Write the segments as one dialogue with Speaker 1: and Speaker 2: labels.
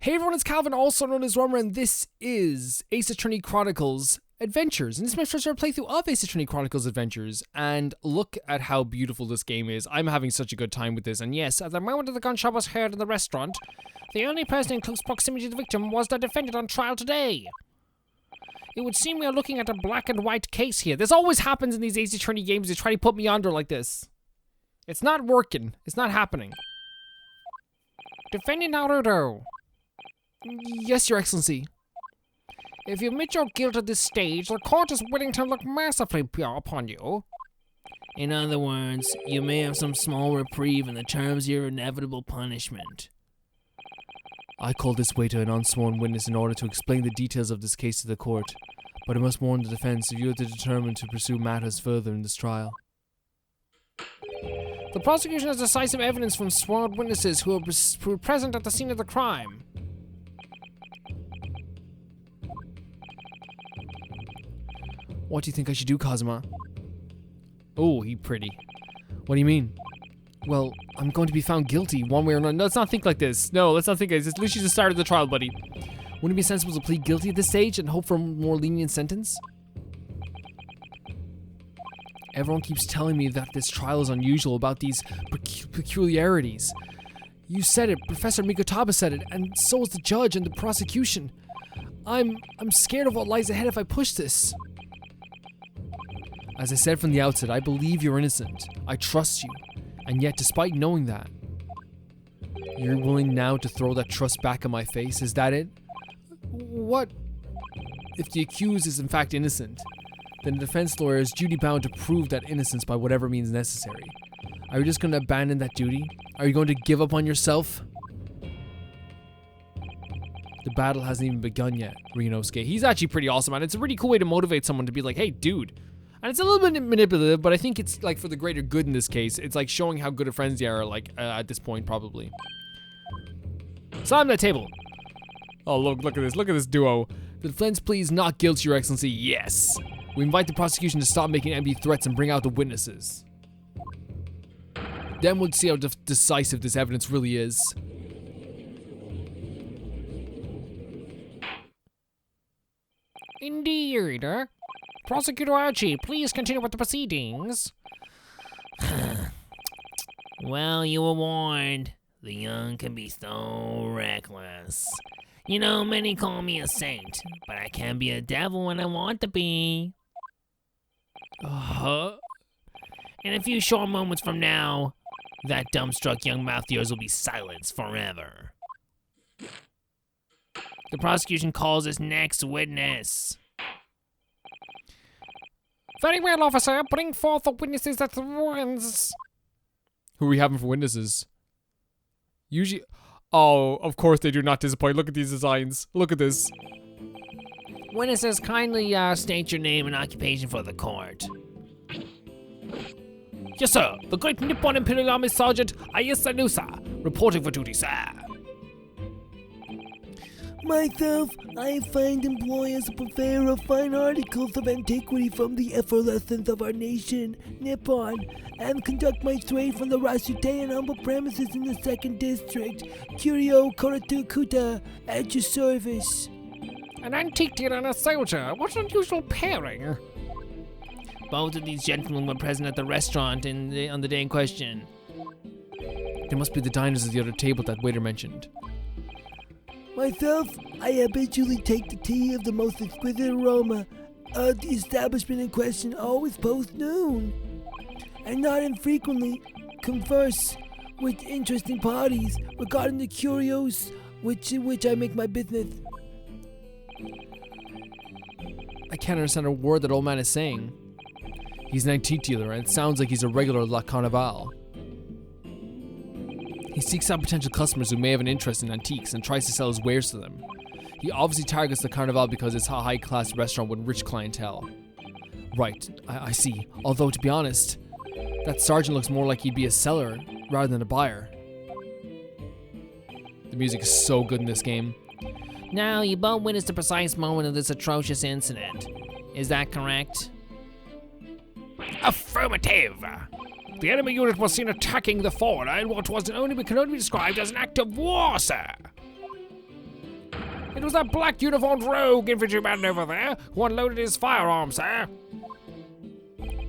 Speaker 1: Hey everyone, it's Calvin, also known as Romer, and this is Ace Attorney Chronicles Adventures. And this is my first ever playthrough of Ace Attorney Chronicles Adventures, and look at how beautiful this game is. I'm having such a good time with this, and yes, at the moment that the gunshot was heard in the restaurant, the only person in close proximity to the victim was the defendant on trial today. It would seem we are looking at a black and white case here. This always happens in these Ace Attorney games. They try to put me under like this. It's not working. It's not happening. Defendant Naruto. Yes, Your Excellency. If you admit your guilt at this stage, the court is willing to look mercifully upon you.
Speaker 2: In other words, you may have some small reprieve in the terms of your inevitable punishment.
Speaker 1: I call this waiter an unsworn witness in order to explain the details of this case to the court, but I must warn the defense if you are determined to pursue matters further in this trial.
Speaker 2: The prosecution has decisive evidence from sworn witnesses who were present at the scene of the crime.
Speaker 1: What do you think I should do, Kazuma? Oh, he pretty. What do you mean? Well, I'm going to be found guilty one way or another. No, let's not think like this. No, let's not think like this. At least she's the start of the trial, buddy. Wouldn't it be sensible to plead guilty at this stage and hope for a more lenient sentence? Everyone keeps telling me that this trial is unusual about these peculiarities. You said it, Professor Mikotaba said it, and so is the judge and the prosecution. I'm scared of what lies ahead if I push this. As I said from the outset, I believe you're innocent. I trust you. And yet, despite knowing that, you're willing now to throw that trust back in my face? Is that it? What if the accused is in fact innocent? Then the defense lawyer is duty-bound to prove that innocence by whatever means necessary. Are you just going to abandon that duty? Are you going to give up on yourself? The battle hasn't even begun yet, Ryunosuke. He's actually pretty awesome, man. It's a really cool way to motivate someone to be like, hey, dude. And it's a little bit manipulative, but I think it's like for the greater good in this case. It's like showing how good of friends they are, like at this point, probably. Slam that table. Oh, look at this. Look at this duo. The defense pleads not guilty, Your Excellency. Yes. We invite the prosecution to stop making empty threats and bring out the witnesses. Then we'll see how decisive this evidence really is.
Speaker 2: Indeed. Prosecutor Archie, please continue with the proceedings. Well, you were warned. The young can be so reckless. You know, many call me a saint, but I can be a devil when I want to be. In a few short moments from now, that dumbstruck young mouth of yours will be silenced forever. The prosecution calls its next witness. Very well, officer. Bring forth the witnesses at once.
Speaker 1: Who are we having for witnesses? Usually... Oh, of course they do not disappoint. Look at these designs. Look at this.
Speaker 2: Witnesses, kindly state your name and occupation for the court. Yes, sir. The Great Nippon Imperial Army Sergeant Ayasa Nusa, reporting for duty, sir.
Speaker 3: Myself, I find employers a purveyor of fine articles of antiquity from the effervescence of our nation, Nippon, and conduct my trade from the Rasute and humble premises in the 2nd District, Curio Koratukuta, at your service.
Speaker 2: An antique dealer and a soldier. What an unusual pairing. Both of these gentlemen were present at the restaurant on the day in question.
Speaker 1: They must be the diners at the other table that waiter mentioned.
Speaker 3: Myself, I habitually take the tea of the most exquisite aroma. The establishment in question always post noon. And not infrequently converse with interesting parties regarding the curios which I make my business.
Speaker 1: I can't understand a word that old man is saying. He's an antique dealer, and it sounds like he's a regular La Carnival. He seeks out potential customers who may have an interest in antiques and tries to sell his wares to them. He obviously targets the Carnival because it's a high-class restaurant with rich clientele. Right, I see. Although, to be honest, that sergeant looks more like he'd be a seller rather than a buyer. The music is so good in this game.
Speaker 2: Now, you both witnessed the precise moment of this atrocious incident. Is that correct? Affirmative! The enemy unit was seen attacking the fort in what can only be described as an act of war, sir.
Speaker 1: It was that black uniformed rogue infantryman over there who unloaded his firearm, sir.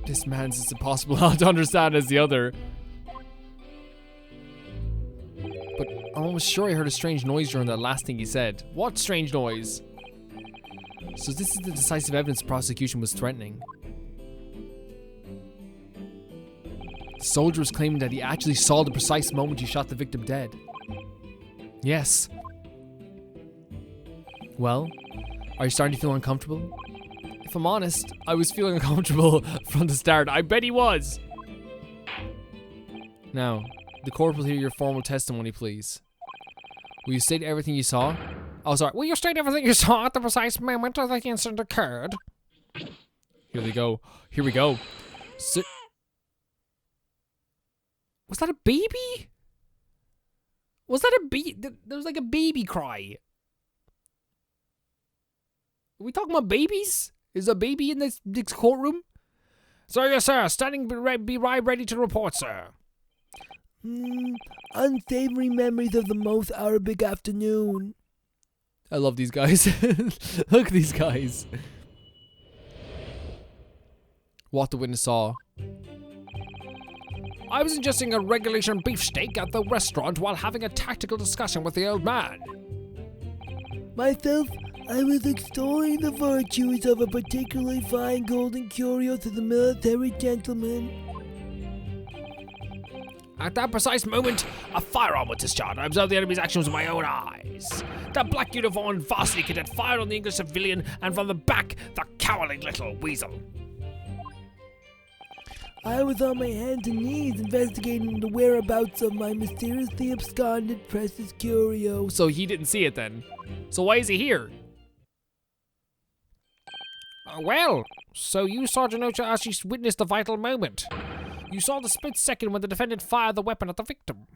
Speaker 1: This man's as impossible to understand as the other. But I'm almost sure I heard a strange noise during that last thing he said. What strange noise? So this is the decisive evidence the prosecution was threatening. The soldier was claiming that he actually saw the precise moment he shot the victim dead. Yes. Well, are you starting to feel uncomfortable? If I'm honest, I was feeling uncomfortable from the start. I bet he was. Now, the court will hear your formal testimony, please. Will you state everything you saw? Oh, sorry. Will you state everything you saw at the precise moment that the incident occurred? Here we go. Here we go. Was that a baby? Was that a baby? There was like a baby cry. Are we talking about babies? Is a baby in this courtroom? Sir, yes, sir. Standing be right ready to report, sir.
Speaker 3: Unsavory memories of the most Arabic afternoon.
Speaker 1: I love these guys. Look at these guys. What the witness saw. I was ingesting a regulation beefsteak at the restaurant while having a tactical discussion with the old man.
Speaker 3: Myself, I was extolling the virtues of a particularly fine golden curio to the military gentleman.
Speaker 1: At that precise moment, a firearm was discharged. I observed the enemy's actions with my own eyes. The black uniformed varsity cadet fired on the English civilian, and from the back, the cowardly little weasel.
Speaker 3: I was on my hands and knees investigating the whereabouts of my mysteriously absconded precious curio.
Speaker 1: So he didn't see it then. So why is he here? Well, so you, Sergeant Ocha, actually witnessed the vital moment. You saw the split second when the defendant fired the weapon at the victim.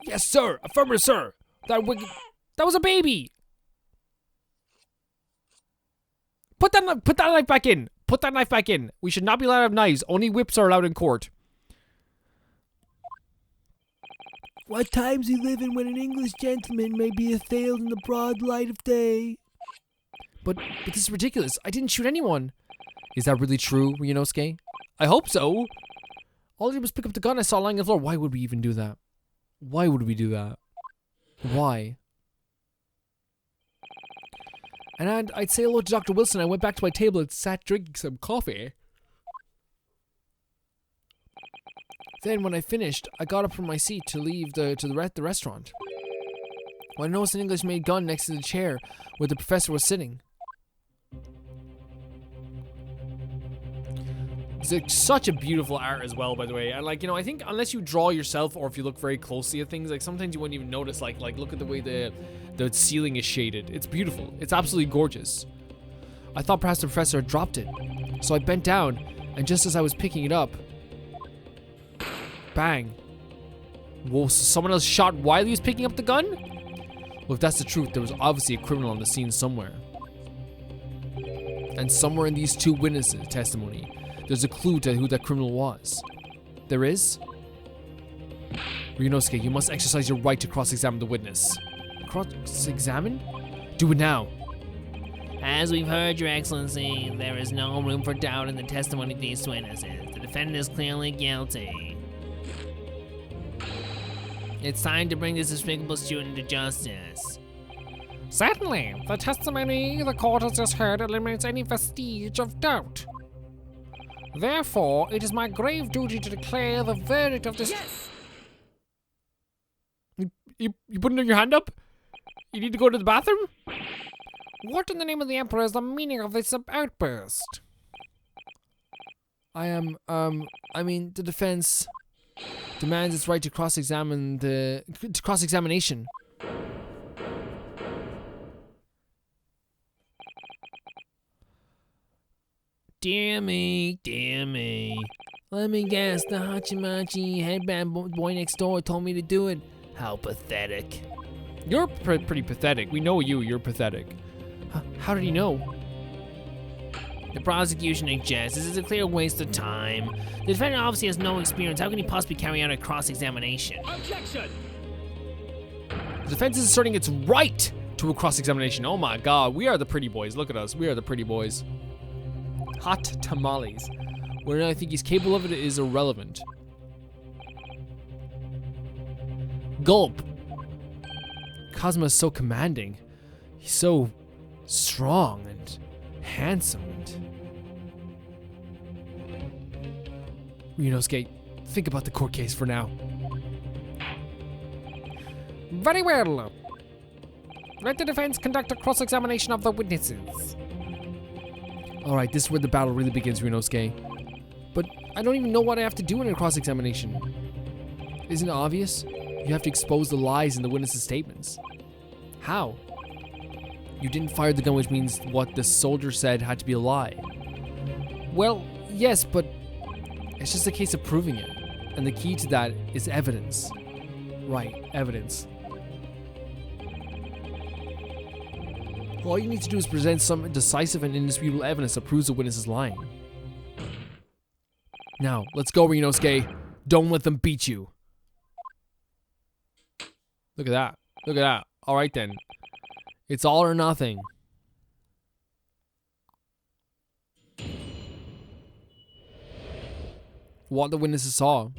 Speaker 1: Yes, sir. Affirmative, sir. That was a baby. Put that knife back in. Put that knife back in. We should not be allowed to have knives. Only whips are allowed in court.
Speaker 3: What times we live in when an English gentleman may be assailed in the broad light of day.
Speaker 1: But this is ridiculous. I didn't shoot anyone. Is that really true, Ryunosuke? I hope so. All I did was pick up the gun I saw lying on the floor. Why would we even do that? Why would we do that? Why? And I'd say hello to Dr. Wilson. I went back to my table and sat drinking some coffee. Then when I finished, I got up from my seat to leave the restaurant. When I noticed an English-made gun next to the chair where the professor was sitting. It's such a beautiful art as well, by the way. And I think unless you draw yourself or if you look very closely at things, sometimes you wouldn't even notice. Like look at the way the ceiling is shaded. It's beautiful. It's absolutely gorgeous. I thought perhaps the professor had dropped it, so I bent down, and just as I was picking it up, bang! Whoa! So someone else shot while he was picking up the gun? Well, if that's the truth, there was obviously a criminal on the scene somewhere. And somewhere in these two witnesses' testimony, there's a clue to who that criminal was. There is? Ryunosuke, you must exercise your right to cross-examine the witness. Cross-examine? Do it now.
Speaker 2: As we've heard, Your Excellency, there is no room for doubt in the testimony of these witnesses. The defendant is clearly guilty. It's time to bring this despicable student to justice.
Speaker 1: Certainly. The testimony the court has just heard eliminates any vestige of doubt. Therefore, it is my grave duty to declare the verdict of this...
Speaker 2: Yes!
Speaker 1: You putting your hand up? You need to go to the bathroom? What in the name of the Emperor is the meaning of this outburst? The defense demands its right to cross-examination.
Speaker 2: Dear me, dear me. Let me guess, the Hachimachi headband boy next door told me to do it. How pathetic.
Speaker 1: You're pretty pathetic. We know you're pathetic. How did he know?
Speaker 2: The prosecution suggests this is a clear waste of time. The defendant obviously has no experience. How can he possibly carry out a cross-examination?
Speaker 4: Objection!
Speaker 1: The defense is asserting its right to a cross-examination. Oh my god, we are the pretty boys. Look at us. We are the pretty boys. Hot tamales. Whether or not I think he's capable of it is irrelevant. Gulp. Cosmo is so commanding. He's so strong and handsome and... Ryunosuke, think about the court case for now. Very well. Let the defense conduct a cross-examination of the witnesses. Alright, this is where the battle really begins, Ryunosuke. But I don't even know what I have to do in a cross-examination. Isn't it obvious? You have to expose the lies in the witnesses' statements. How? You didn't fire the gun, which means what the soldier said had to be a lie. Well, yes, but it's just a case of proving it. And the key to that is evidence. Right, evidence. All you need to do is present some decisive and indisputable evidence that proves the witness is lying. Now, let's go, Ryunosuke. Don't let them beat you. Look at that. Look at that. Alright then. It's all or nothing. What the witnesses saw.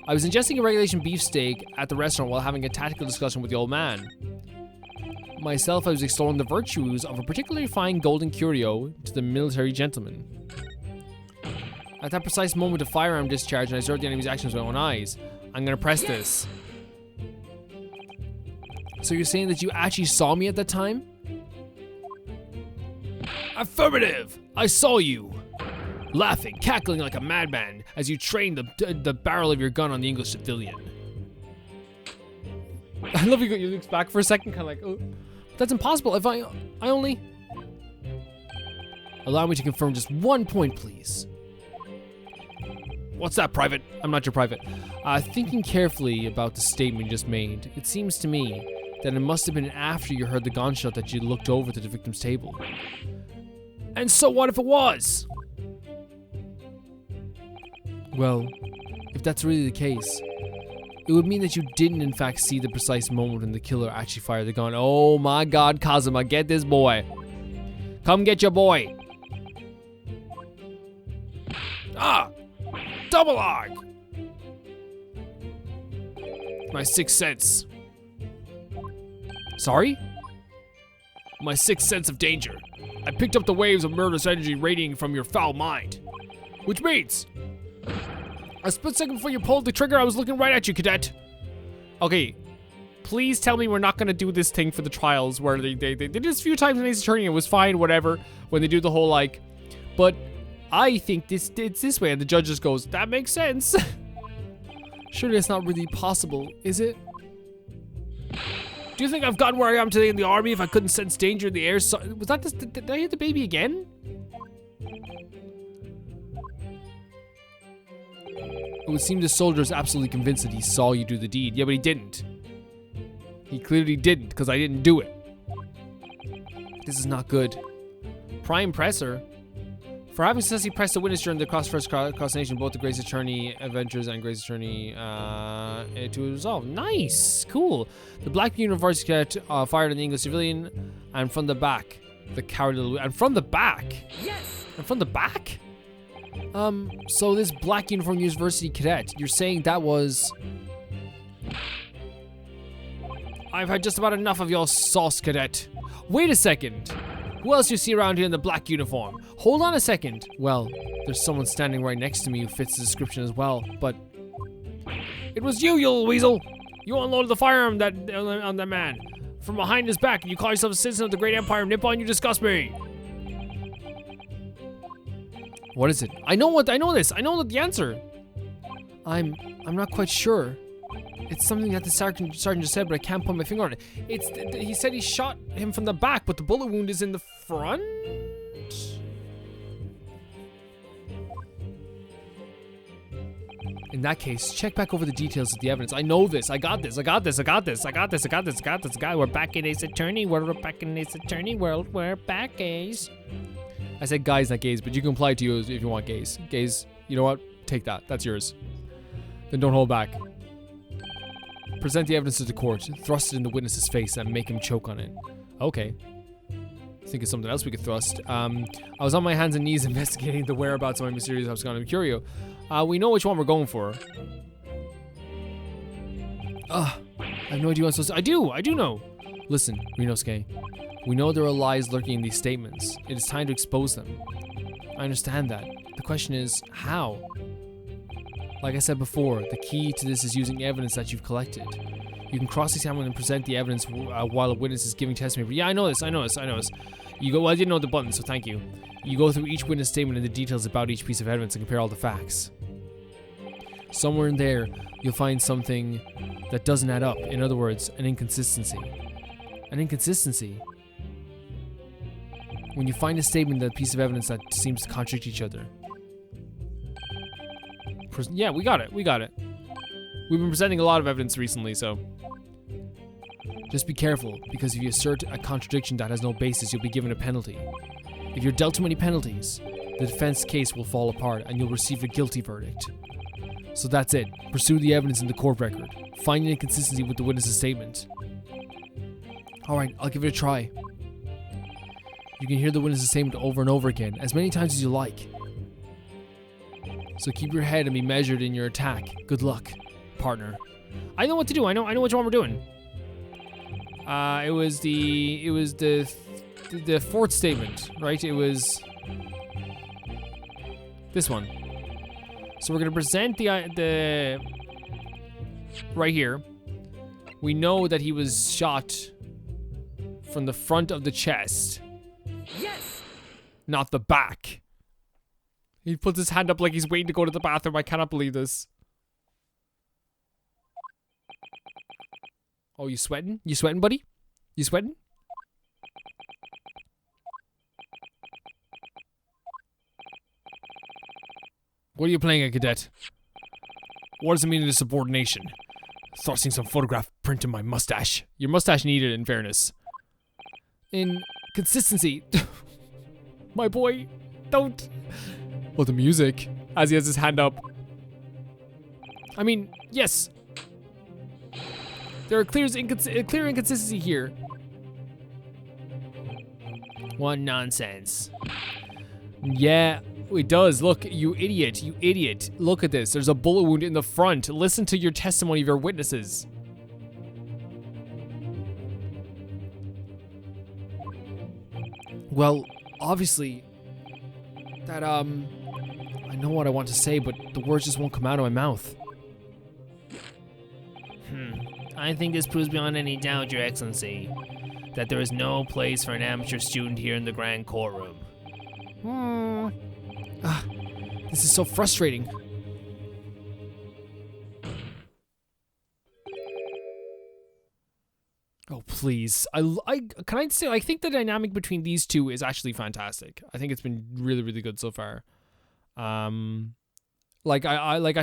Speaker 1: I was ingesting a regulation beefsteak at the restaurant while having a tactical discussion with the old man. Myself, I was exploring the virtues of a particularly fine golden curio to the military gentleman. At that precise moment, a firearm discharged and I observed the enemy's actions with my own eyes. I'm gonna press this. So you're saying that you actually saw me at that time? Affirmative! I saw you! Laughing, cackling like a madman as you trained the barrel of your gun on the English civilian. I love you looks back for a second, kind of like, oh, that's impossible. If I only... Allow me to confirm just 1 point, please. What's that, Private? I'm not your private. Thinking carefully about the statement you just made, it seems to me that it must have been after you heard the gunshot that you looked over to the victim's table. And so what if it was? Well, if that's really the case, it would mean that you didn't in fact see the precise moment when the killer actually fired the gun. Oh my god, Kazuma, get this boy. Come get your boy. Ah! Double arc! My sixth sense. Sorry? My sixth sense of danger. I picked up the waves of murderous energy radiating from your foul mind. Which means... A split second before you pulled the trigger, I was looking right at you, cadet. Okay, please tell me we're not gonna do this thing for the trials where they did this a few times in Ace Attorney, it was fine, whatever, when they do the whole like, but I think it's this way, and the judge just goes, that makes sense. Surely it's not really possible, is it? Do you think I've gotten where I am today in the army if I couldn't sense danger in the air? So, was that this, did I hit the baby again? It would seem the soldier is absolutely convinced that he saw you do the deed. Yeah, but he didn't. He clearly didn't, because I didn't do it. This is not good. Prime Presser. For having successfully pressed the witness during the cross-nation, both the Grace Attorney Adventures and Grace Attorney to resolve. Nice, cool. The Black University cadet fired on the English civilian, and from the back, the coward little. And from the back. Yes. And from the back. So this black uniform university cadet, you're saying that was... I've had just about enough of your sauce, cadet. Wait a second. Who else you see around here in the black uniform? Hold on a second. Well, there's someone standing right next to me who fits the description as well, but... It was you little weasel! You unloaded the firearm on that man. From behind his back, and you call yourself a citizen of the great empire of Nippon, you disgust me! What is it? I know this. I know the answer. I'm not quite sure. It's something that the sergeant just said, but I can't put my finger on it. He said he shot him from the back, but the bullet wound is in the front? In that case, check back over the details of the evidence. I know this. I got this. We're back in Ace Attorney. We're back in Ace Attorney world. We're back, Ace. I said guys, not gays, but you can apply it to you if you want gays. Gays, you know what? Take that. That's yours. Then don't hold back. Present the evidence to the court, thrust it in the witness's face, and make him choke on it. Okay. Think of something else we could thrust. I was on my hands and knees investigating the whereabouts of my mysterious absconding curio. We know which one we're going for. I have no idea what I'm supposed to... I do know. Listen, Rinosuke. We know there are lies lurking in these statements. It is time to expose them. I understand that. The question is, how? Like I said before, the key to this is using evidence that you've collected. You can cross-examine and present the evidence while a witness is giving testimony. But yeah, I know this. You go, well, I didn't know the button, so thank you. You go through each witness statement and the details about each piece of evidence and compare all the facts. Somewhere in there, you'll find something that doesn't add up. In other words, an inconsistency. An inconsistency? When you find a statement, a piece of evidence that seems to contradict each other. Yeah, we got it. We've been presenting a lot of evidence recently, so... Just be careful, because if you assert a contradiction that has no basis, you'll be given a penalty. If you're dealt too many penalties, the defense case will fall apart and you'll receive a guilty verdict. So that's it. Pursue the evidence in the court record. Find an inconsistency with the witness's statement. Alright, I'll give it a try. You can hear the witness's statement over and over again, as many times as you like. So keep your head and be measured in your attack. Good luck, partner. I know what to do. I know which one we're doing. It was the fourth statement, right? It was this one. So we're gonna present the right here. We know that he was shot from the front of the chest.
Speaker 3: Yes!
Speaker 1: Not the back. He puts his hand up like he's waiting to go to the bathroom. I cannot believe this. Oh, you sweating? You sweating, buddy? You sweating? What are you playing at, cadet? What does it mean to subordination? Thrusting some photograph print in my mustache. Your mustache needed, in fairness. Inconsistency. My boy, don't. Oh, the music. As he has his hand up. I mean, yes. There are clear inconsistency here.
Speaker 2: What nonsense.
Speaker 1: Yeah, it does. Look, you idiot. You idiot. Look at this. There's a bullet wound in the front. Listen to your testimony of your witnesses. Well, obviously, that, I know what I want to say, but the words just won't come out of my mouth.
Speaker 2: I think this proves beyond any doubt, Your Excellency, that there is no place for an amateur student here in the grand courtroom.
Speaker 1: This is so frustrating. Oh, please. Can I say, I think the dynamic between these two is actually fantastic. I think it's been really, really good so far. I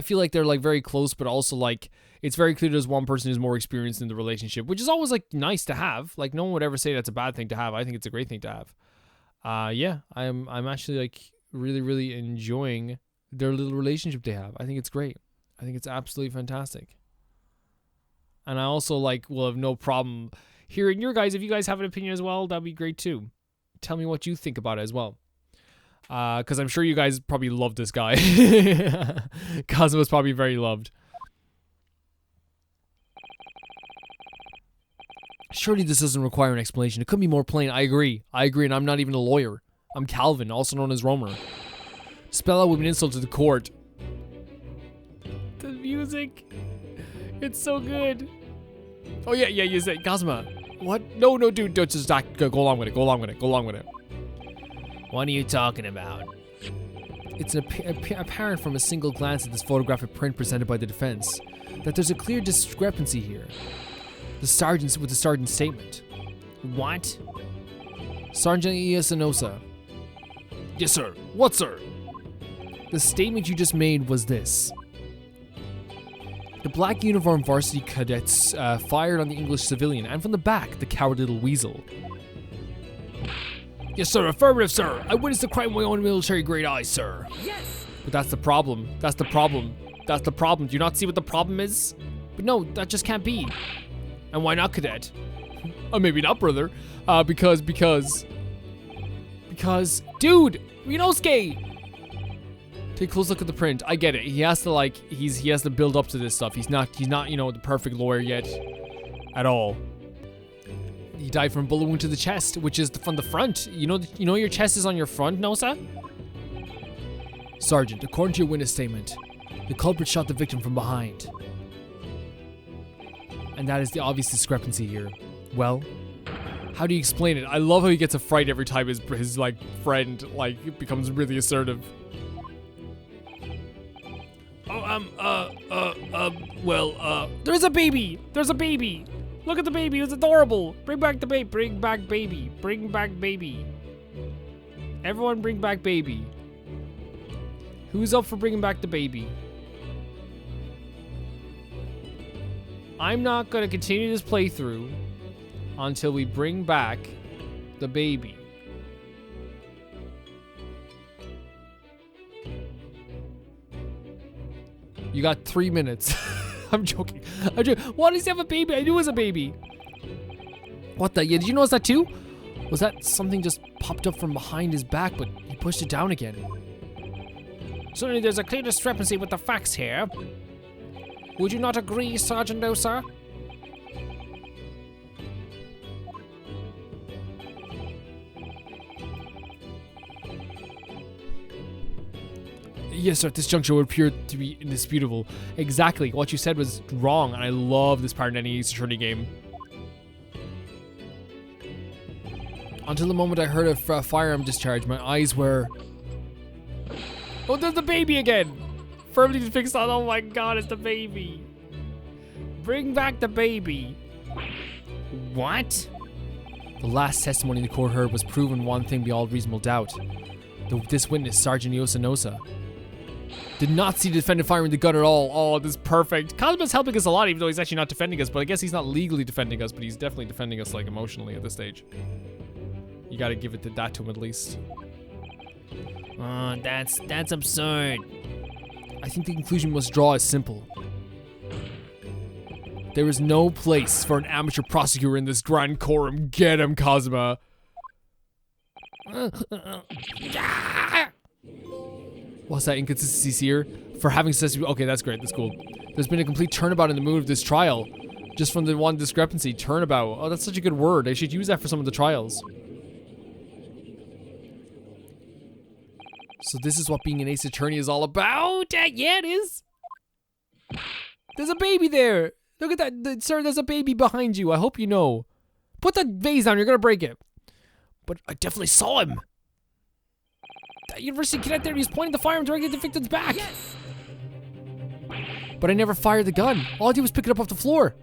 Speaker 1: feel like they're like very close, but also like it's very clear there's one person who's more experienced in the relationship, which is always like nice to have. Like no one would ever say that's a bad thing to have. I think it's a great thing to have. Yeah, I'm actually like really, really enjoying their little relationship they have. I think it's great. I think it's absolutely fantastic. And I also like will have no problem hearing your guys. If you guys have an opinion as well, that'd be great too. Tell me what you think about it as well. Because I'm sure you guys probably love this guy. Kazuma's probably very loved. Surely this doesn't require an explanation. It could be more plain. I agree, and I'm not even a lawyer. I'm Calvin, also known as Romer. Spell out with an insult to the court. The music. It's so good. Oh yeah, you said Kazuma. What? No, dude, don't just go along with it.
Speaker 2: What are you talking about?
Speaker 1: It's apparent from a single glance at this photographic print presented by the defense that there's a clear discrepancy here. The sergeant's statement.
Speaker 2: What?
Speaker 1: Sergeant Iasanosa.
Speaker 2: Yes, sir. What, sir?
Speaker 1: The statement you just made was this. The black uniformed varsity cadets fired on the English civilian, and from the back, the coward little weasel.
Speaker 2: Yes, sir. Affirmative, sir. I witnessed the crime with my own military-grade eyes, sir.
Speaker 3: Yes!
Speaker 1: But that's the problem. Do you not see what the problem is? But no, that just can't be. And why not, Cadet? Maybe not, brother. Because, dude, Rinosuke! Take a close look at the print. I get it. He has to he has to build up to this stuff. He's not, the perfect lawyer yet at all. He died from a bullet wound to the chest, which is from the front. You know your chest is on your front, Nosa? Sergeant, according to your witness statement, the culprit shot the victim from behind. And that is the obvious discrepancy here. Well, how do you explain it? I love how he gets a fright every time his friend becomes really assertive. There's a baby! There's a baby! Look at the baby, it's adorable! Bring back the baby, bring back baby, bring back baby. Everyone bring back baby. Who's up for bringing back the baby? I'm not gonna continue this playthrough until we bring back the baby. You got 3 minutes. I'm joking. Why does he have a baby? I knew it was a baby. What the? Yeah, did you notice that too? Was that something just popped up from behind his back, but he pushed it down again?
Speaker 2: Certainly there's a clear discrepancy with the facts here. Would you not agree, Sergeant Osa?
Speaker 1: Yes, sir, at this juncture would appear to be indisputable. Exactly, what you said was wrong, and I love this part in any Ace Attorney game. Until the moment I heard a firearm discharge, my eyes were... Oh, there's the baby again! Firmly fixed on, oh my god, it's the baby! Bring back the baby!
Speaker 2: What?
Speaker 1: The last testimony the court heard was proven one thing beyond reasonable doubt. This witness, Sergeant Yosanosa, did not see the defendant firing the gun at all. Oh, this is perfect. Kazuma's helping us a lot, even though he's actually not defending us, but I guess he's not legally defending us, but he's definitely defending us, emotionally at this stage. You gotta give that to him at least.
Speaker 2: Oh, that's absurd.
Speaker 1: I think the conclusion we must draw is simple. There is no place for an amateur prosecutor in this grand quorum. Get him, Kazuma. What's that, inconsistencies here? For having such... Okay, that's great. That's cool. There's been a complete turnabout in the mood of this trial. Just from the one discrepancy. Turnabout. Oh, that's such a good word. I should use that for some of the trials. So this is what being an ace attorney is all about? Yeah, it is. There's a baby there. Look at that. Sir, there's a baby behind you. I hope you know. Put that vase down. You're going to break it. But I definitely saw him. That university cadet there, he's pointing the firearm directly at the victim's back. Yes. But I never fired the gun. All I did was pick it up off the floor.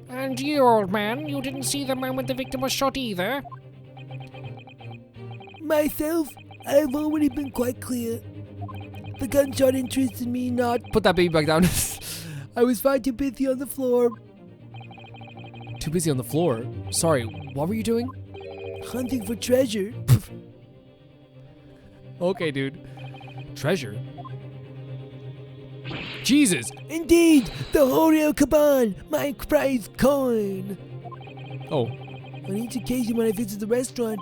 Speaker 2: And you, old man, you didn't see the moment the victim was shot either?
Speaker 3: Myself, I've already been quite clear. The gunshot interested me not.
Speaker 1: Put that baby back down.
Speaker 3: I was far too busy on the floor.
Speaker 1: Too busy on the floor? Sorry, what were you doing?
Speaker 3: Hunting for treasure.
Speaker 1: Okay, dude. Treasure? Jesus!
Speaker 3: Indeed! The Horeo Kaban! My prized coin!
Speaker 1: Oh.
Speaker 3: On each occasion when I visit the restaurant,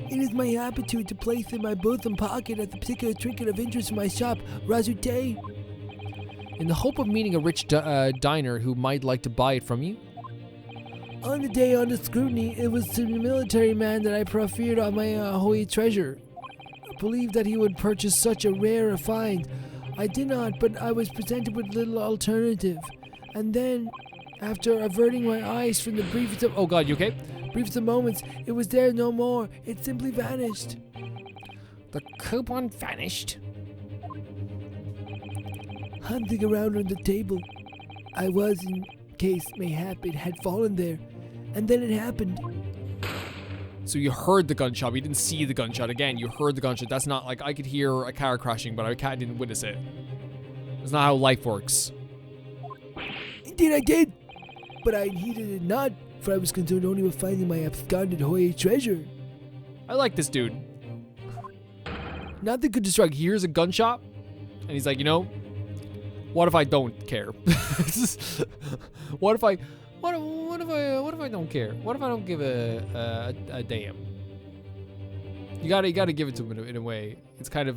Speaker 3: it is my habitude to place in my bosom pocket at the particular trinket of interest in my shop, Razute.
Speaker 1: In the hope of meeting a rich diner who might like to buy it from you?
Speaker 3: On the day under scrutiny, it was to the military man that I proffered on my holy treasure. I believed that he would purchase such a rare find. I did not, but I was presented with little alternative. And then, after averting my eyes from the briefest of...
Speaker 1: Oh god, you okay?
Speaker 3: Briefest of moments, it was there no more. It simply vanished.
Speaker 2: The coupon vanished?
Speaker 3: Hunting around on the table, I was, in case mayhap it had fallen there. And then it happened.
Speaker 1: So you heard the gunshot, but you didn't see the gunshot. Again, you heard the gunshot. That's not like I could hear a car crashing, but I didn't witness it. That's not how life works.
Speaker 3: Indeed I did. But I heeded it not, for I was concerned only with finding my absconded Hoye treasure.
Speaker 1: I like this dude. Nothing could distract. He hears a gunshot, and he's like, you know, What if I don't care? What if I don't care? What if I don't give a damn? You gotta give it to him in a way. It's kind of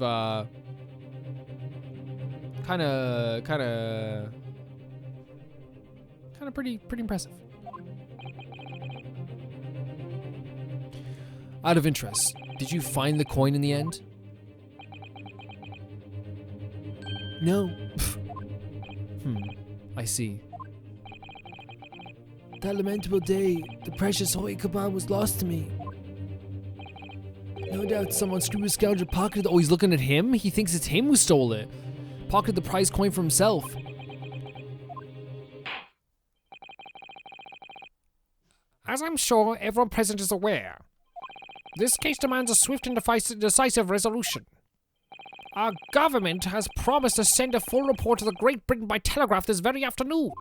Speaker 1: pretty impressive. Out of interest, did you find the coin in the end?
Speaker 3: No.
Speaker 1: I see.
Speaker 3: That lamentable day, the precious Holy Kabam was lost to me.
Speaker 1: No doubt some unscrupulous scoundrel pocketed. Oh, he's looking at him? He thinks it's him who stole it. Pocketed the prize coin for himself.
Speaker 2: As I'm sure everyone present is aware, this case demands a swift and decisive resolution. Our government has promised to send a full report to the Great Britain by telegraph this very afternoon.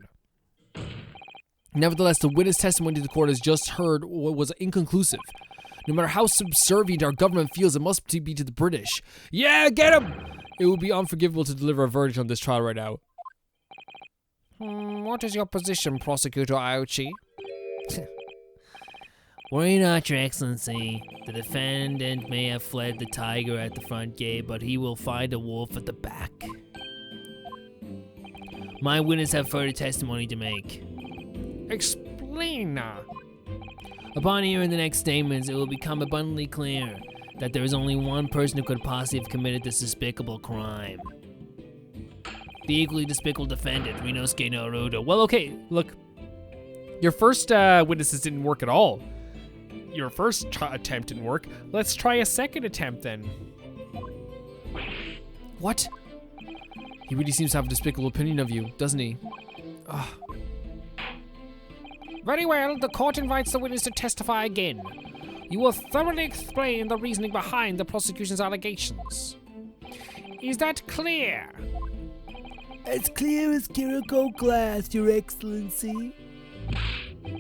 Speaker 1: Nevertheless, the witness testimony to the court has just heard was inconclusive. No matter how subservient our government feels, it must be to the British. Yeah, get him! It would be unforgivable to deliver a verdict on this trial right now.
Speaker 2: What is your position, Prosecutor Aochi?
Speaker 4: Worry not, Your Excellency. The defendant may have fled the tiger at the front gate, but he will find a wolf at the back. My witnesses have further testimony to make.
Speaker 2: Explain.
Speaker 4: Upon hearing the next statements, it will become abundantly clear that there is only one person who could possibly have committed this despicable crime. The equally despicable defendant, Rinosuke Naruto.
Speaker 1: Well, okay, look. Your first witnesses didn't work at all. Your first attempt didn't work. Let's try a second attempt then. What? He really seems to have a despicable opinion of you, doesn't he? Ugh.
Speaker 2: Very well, the court invites the witness to testify again. You will thoroughly explain the reasoning behind the prosecution's allegations. Is that clear?
Speaker 3: As clear as Kiriko glass, Your Excellency.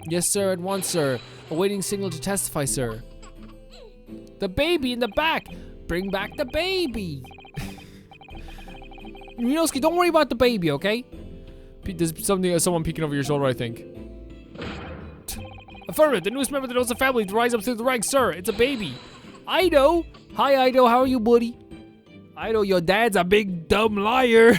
Speaker 1: Yes, sir, at once, sir. Awaiting signal to testify, sir. The baby in the back! Bring back the baby! Rinosuke, don't worry about the baby, okay? There's someone peeking over your shoulder, I think. Affirmative, the newest member of the Nosa family to rise up through the ranks, sir. It's a baby. Ido! Hi, Ido, how are you, buddy? Ido, your dad's a big dumb liar.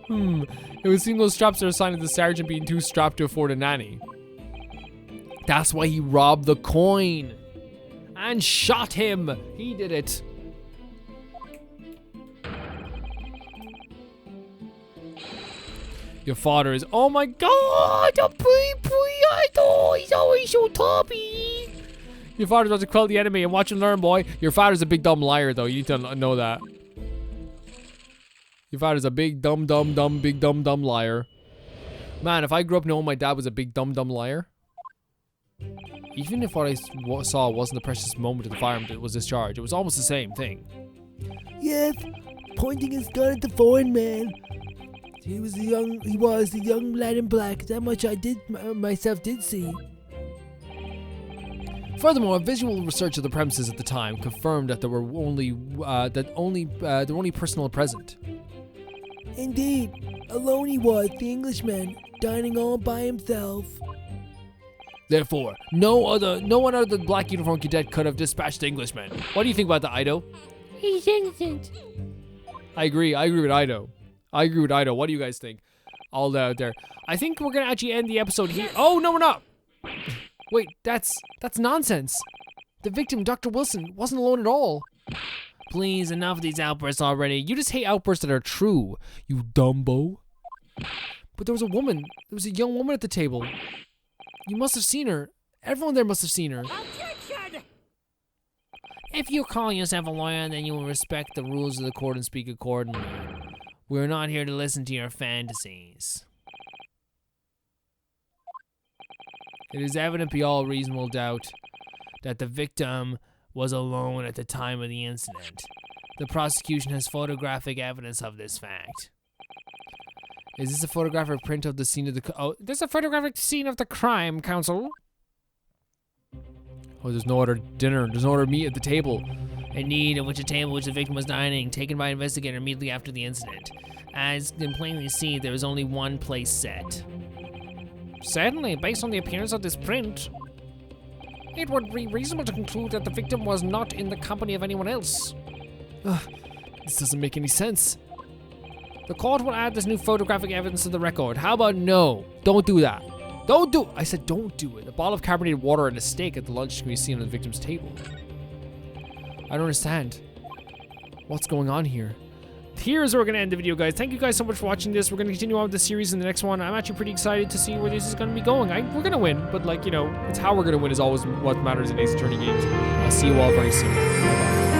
Speaker 1: It would seem those straps are a sign of the sergeant being too strapped to afford a nanny. That's why he robbed the coin. And shot him. He did it. Your father is, oh my god, a baby, Ido, he's always so tubby. Your father's about to quell the enemy and watch and learn, boy. Your father's a big dumb liar, though. You need to know that. Your father's a big dumb liar. Man, if I grew up knowing my dad was a big dumb liar, even if what I saw wasn't the precious moment of the firearm that was discharged, it was almost the same thing.
Speaker 3: Yes, pointing his gun at the foreign man. He was the young lad in black. That much I myself did see.
Speaker 1: Furthermore, visual research of the premises at the time confirmed that there were only personnel present.
Speaker 3: Indeed, alone he was, the Englishman, dining all by himself.
Speaker 1: Therefore, no one other than the black uniform cadet could have dispatched the Englishman. What do you think about that, Ido?
Speaker 3: He's innocent.
Speaker 1: I agree with Ido. What do you guys think? All out there. I think we're gonna actually end the episode here. Oh no, we're not. Wait, that's nonsense. The victim, Dr. Wilson, wasn't alone at all.
Speaker 4: Please, enough of these outbursts already.
Speaker 1: You just hate outbursts that are true, you dumbo. But there was a woman. There was a young woman at the table. You must have seen her. Everyone there must have seen her.
Speaker 2: Objection!
Speaker 4: If you call yourself a lawyer, then you will respect the rules of the court and speak accordingly. We're not here to listen to your fantasies.
Speaker 1: It is evident beyond all reasonable doubt that the victim was alone at the time of the incident.
Speaker 4: The prosecution has photographic evidence of this fact.
Speaker 1: Is this a photographic print of the scene of the... Oh,
Speaker 2: there's a photographic scene of the crime, counsel.
Speaker 1: Oh, there's no other dinner. There's no other meat at the table.
Speaker 4: Indeed, of which a table which the victim was dining, taken by an investigator immediately after the incident. As you can plainly see, there is only one place set.
Speaker 2: Certainly, based on the appearance of this print, it would be reasonable to conclude that the victim was not in the company of anyone else.
Speaker 1: This doesn't make any sense.
Speaker 2: The court will add this new photographic evidence to the record.
Speaker 1: How about no? Don't do that. Don't do. I said don't do it. A bottle of carbonated water and a steak at the lunch can be seen on the victim's table. I don't understand. What's going on here?
Speaker 2: Here's where we're going to end the video, guys. Thank you guys so much for watching this. We're going to continue on with the series in the next one. I'm actually pretty excited to see where this is going to be going. We're going to win, but like, you know,
Speaker 1: It's how we're going to win is always what matters in Ace Attorney games. I'll see you all very soon. Bye-bye.